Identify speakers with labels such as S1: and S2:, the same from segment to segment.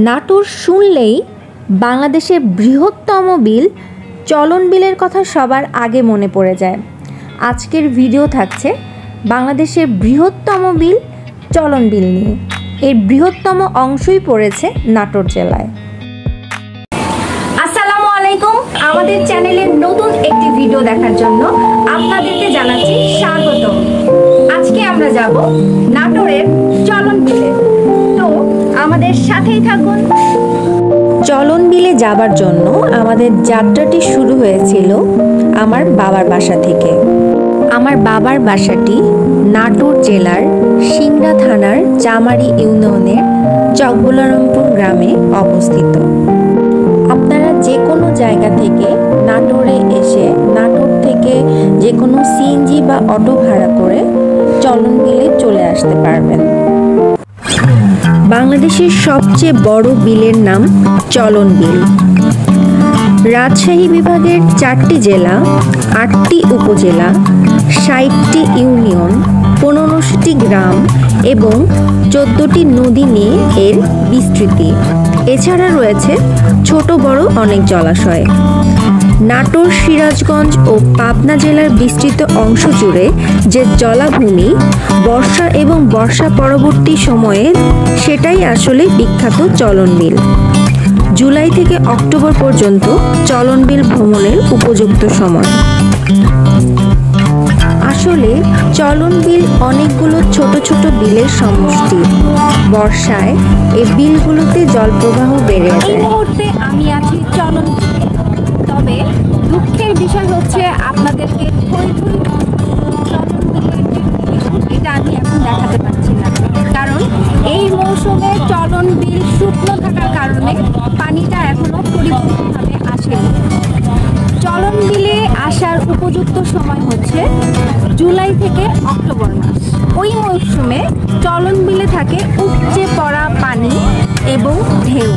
S1: নাটোর শুনলেই বাংলাদেশের বৃহত্তম বিল চলন বিলের কথা সবার আগে মনে পড়ে যায়। আজকের ভিডিও থাকছে বাংলাদেশের বৃহত্তম বিল চলন বিল নিয়ে। এর বৃহত্তম অংশই পড়েছে নাটোর জেলায়। আসসালামু আলাইকুম, আমাদের চ্যানেলের নতুন একটি ভিডিও দেখার জন্য আপনাদেরকে জানাচ্ছি স্বাগতম। আজকে আমরা যাব নাটোরের চলন বিলে, তো আমাদের সাথেই থাকুন। চলন বিলে যাবার জন্য আমাদের যাত্রাটি শুরু হয়েছিল আমার বাবার বাসা থেকে। আমার বাবার বাসাটি নাটোর জেলার সিংড়া থানার চামারি ইউনিয়নের চকবুলারামপুর গ্রামে অবস্থিত। আপনারা যে কোনো জায়গা থেকে নাটোরে এসে নাটোর থেকে যে কোনো সিএনজি বা অটো ভাড়া করে চলন বিলে চলে আসতে পারবেন। বাংলাদেশের সবচেয়ে বড় বিলের নাম চলন বিল। রাজশাহী বিভাগের 4টি জেলা, 8টি উপজেলা, 60টি ইউনিয়ন, 15টি গ্রাম এবং 14টি নদী নিয়ে এর বিস্তৃতি। এছাড়া রয়েছে ছোট বড় অনেক জলাশয়। নাটোর, সিরাজগঞ্জ ও পাবনা জেলার বিস্তৃত অংশ জুড়ে যে জলাভূমি বর্ষা এবং বর্ষা পরবর্তী সময়ে, সেটাই আসলে বিখ্যাত চলন বিল। জুলাই থেকে অক্টোবর পর্যন্ত চলন বিল ভ্রমণের উপযুক্ত সময়। আসলে চলন বিল অনেকগুলো ছোট ছোট বিলের সমষ্টি। বর্ষায় এই বিলগুলোতে জলপ্রবাহ বেড়ে যায়। এই মুহূর্তে আমি আছি চলন বিলে, তবে দুঃখের বিষয় হচ্ছে আপনাদেরকে এটা আমি এখন দেখাতে পারছি না, কারণ এই মৌসুমে চলন বিল শুকনো থাকার কারণে পানিটা এখনো পরিপূর্ণভাবে আসেনি। চলন বিলে আসার উপযুক্ত সময় হচ্ছে জুলাই থেকে অক্টোবর মাস। ওই মৌসুমে চলন বিলে থাকে উপচে পড়া পানি এবং ঢেউ।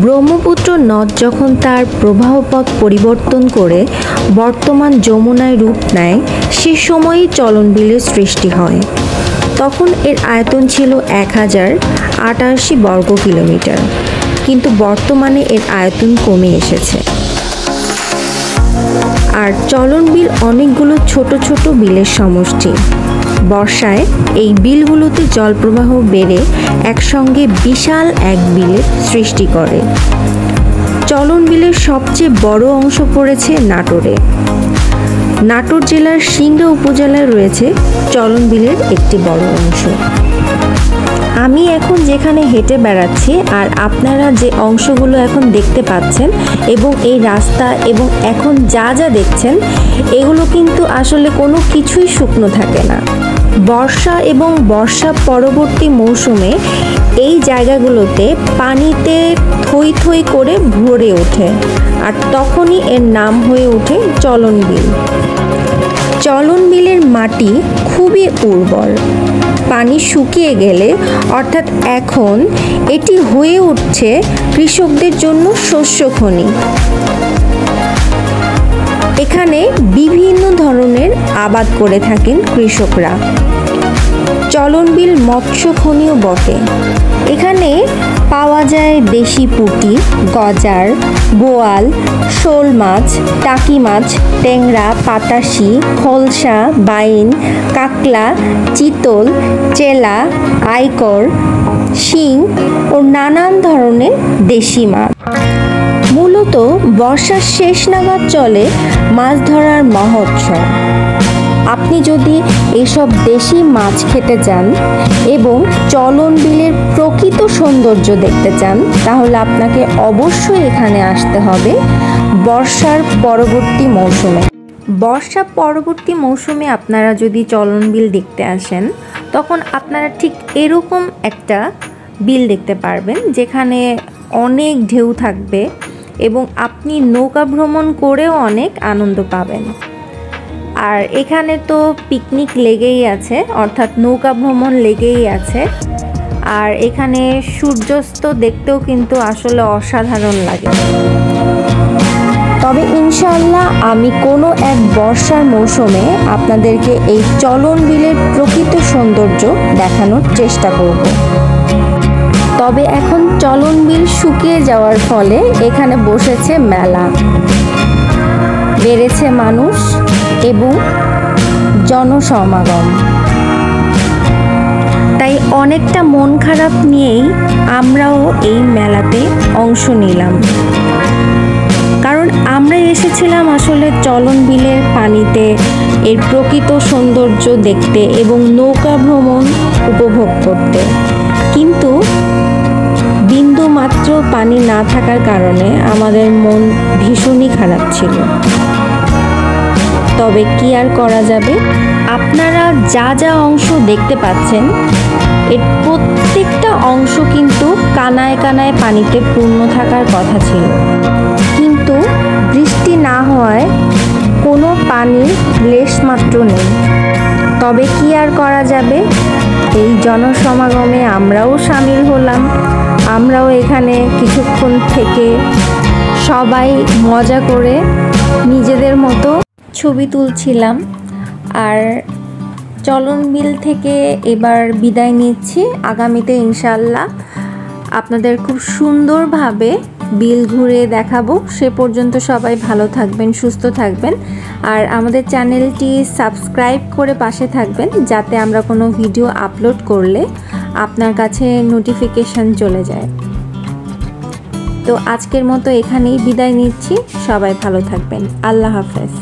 S1: ব্রহ্মপুত্র নদ যখন তার প্রবাহপথ পরিবর্তন করে বর্তমান যমুনায় রূপ নেয়, সে সময়ই চলন বিলের সৃষ্টি হয়। তখন এর আয়তন ছিল 1088 বর্গ কিলোমিটার, কিন্তু বর্তমানে এর আয়তন কমে এসেছে। আর চলন বিল অনেকগুলো ছোট ছোট বিলের সমষ্টি। বর্ষায় এই বিলগুলোতে জলপ্রবাহ বেড়ে একসঙ্গে বিশাল এক বিলের সৃষ্টি করে। চলন বিলের সবচেয়ে বড় অংশ পড়েছে নাটোরে। নাটোর জেলার সিংড়া উপজেলায় রয়েছে চলন বিলের একটি বড় অংশ। আমি এখন যেখানে হেঁটে বেড়াচ্ছি আর আপনারা যে অংশগুলো এখন দেখতে পাচ্ছেন এবং এই রাস্তা এবং এখন যা যা দেখছেন, এগুলো কিন্তু আসলে কোনো কিছুই শুকনো থাকে না। বর্ষা এবং বর্ষা পরবর্তী মৌসুমে এই জায়গাগুলোতে পানিতে থই থই করে ভরে ওঠে, আর তখনই এর নাম হয়ে ওঠে চলন বিল। চলন বিলের মাটি খুবই উর্বর। পানি শুকিয়ে গেলে, অর্থাৎ এখন, এটি হয়ে উঠছে কৃষকদের জন্য শস্য খনি। এখানে বিভিন্ন ধরনের আবাদ করে থাকেন কৃষকরা। চলন বিল মৎস্য খনিও বটে। এখানে পাওয়া যায় দেশি পুঁটি, গজার, বোয়াল, শোল মাছ, টাকি মাছ, ট্যাংরা, পাটাশি, খলসা, বাইন, কাকলা, চিতল, চেলা, আইকর, শিং ও নানান ধরনের দেশি মাছ। মূলত বর্ষার শেষ নাগাদ চলে মাছ ধরার মহোৎসব। আপনি যদি এইসব দেশি মাছ খেতে চান এবং চলন বিলের প্রকৃত সৌন্দর্য দেখতে চান, তাহলে আপনাকে অবশ্যই এখানে আসতে হবে বর্ষার পরবর্তী মৌসুমে। বর্ষা পরবর্তী মৌসুমে আপনারা যদি চলন বিল দেখতে আসেন, তখন আপনারা ঠিক এরকম একটা বিল দেখতে পারবেন, যেখানে অনেক ঢেউ থাকবে এবং আপনি নৌকা ভ্রমণ করেও অনেক আনন্দ পাবেন। আর এখানে তো পিকনিক লেগেই আছে, অর্থাৎ নৌকা ভ্রমণ লেগেই আছে। আর এখানে সূর্যাস্ত দেখতেও কিন্তু আসলে অসাধারণ লাগে। তবে ইনশাআল্লাহ আমি কোনো এক বর্ষার মৌসুমে আপনাদেরকে এই চলন বিলের প্রকৃত সৌন্দর্য দেখানোর চেষ্টা করব। তবে এখন চলন বিল শুকিয়ে যাওয়ার ফলে এখানে বসেছে মেলা, বেড়েছে মানুষ এবং জনসমাগম। তাই অনেকটা মন খারাপ নিয়েই আমরাও এই মেলাতে অংশ নিলাম, কারণ আমরা এসেছিলাম আসলে চলন বিলের পানিতে এর প্রকৃত সৌন্দর্য দেখতে এবং নৌকা ভ্রমণ উপভোগ করতে। কিন্তু বিন্দু মাত্র পানি না থাকার কারণে আমাদের মন ভীষণই খারাপ ছিল। তবে কি আর করা যাবে, আপনারা যা যা অংশ দেখতে পাচ্ছেন এর প্রত্যেকটা অংশ কিন্তু কানায় কানায় পানিতে পূর্ণ থাকার কথা ছিল, কিন্তু বৃষ্টি না হওয়ায় কোনো পানির লেশমাত্র নেই। তবে কি আর করা যাবে, এই জনসমাগমে আমরাও সামিল হলাম। আমরাও এখানে কিছুক্ষণ থেকে সবাই মজা করে নিজেদের মতো ছবি তুলছিলাম। আর চলন বিল থেকে এবার বিদায় নিচ্ছি। আগামীতে ইনশাআল্লাহ আপনাদের খুব সুন্দরভাবে বিল ঘুরে দেখাবো। সে পর্যন্ত সবাই ভালো থাকবেন, সুস্থ থাকবেন, আর আমাদের চ্যানেলটি সাবস্ক্রাইব করে পাশে থাকবেন, যাতে আমরা কোনো ভিডিও আপলোড করলে আপনার কাছে নোটিফিকেশন চলে যায়। তো আজকের মতো এখানেই বিদায় নিচ্ছি। সবাই ভালো থাকবেন। আল্লাহ হাফেজ।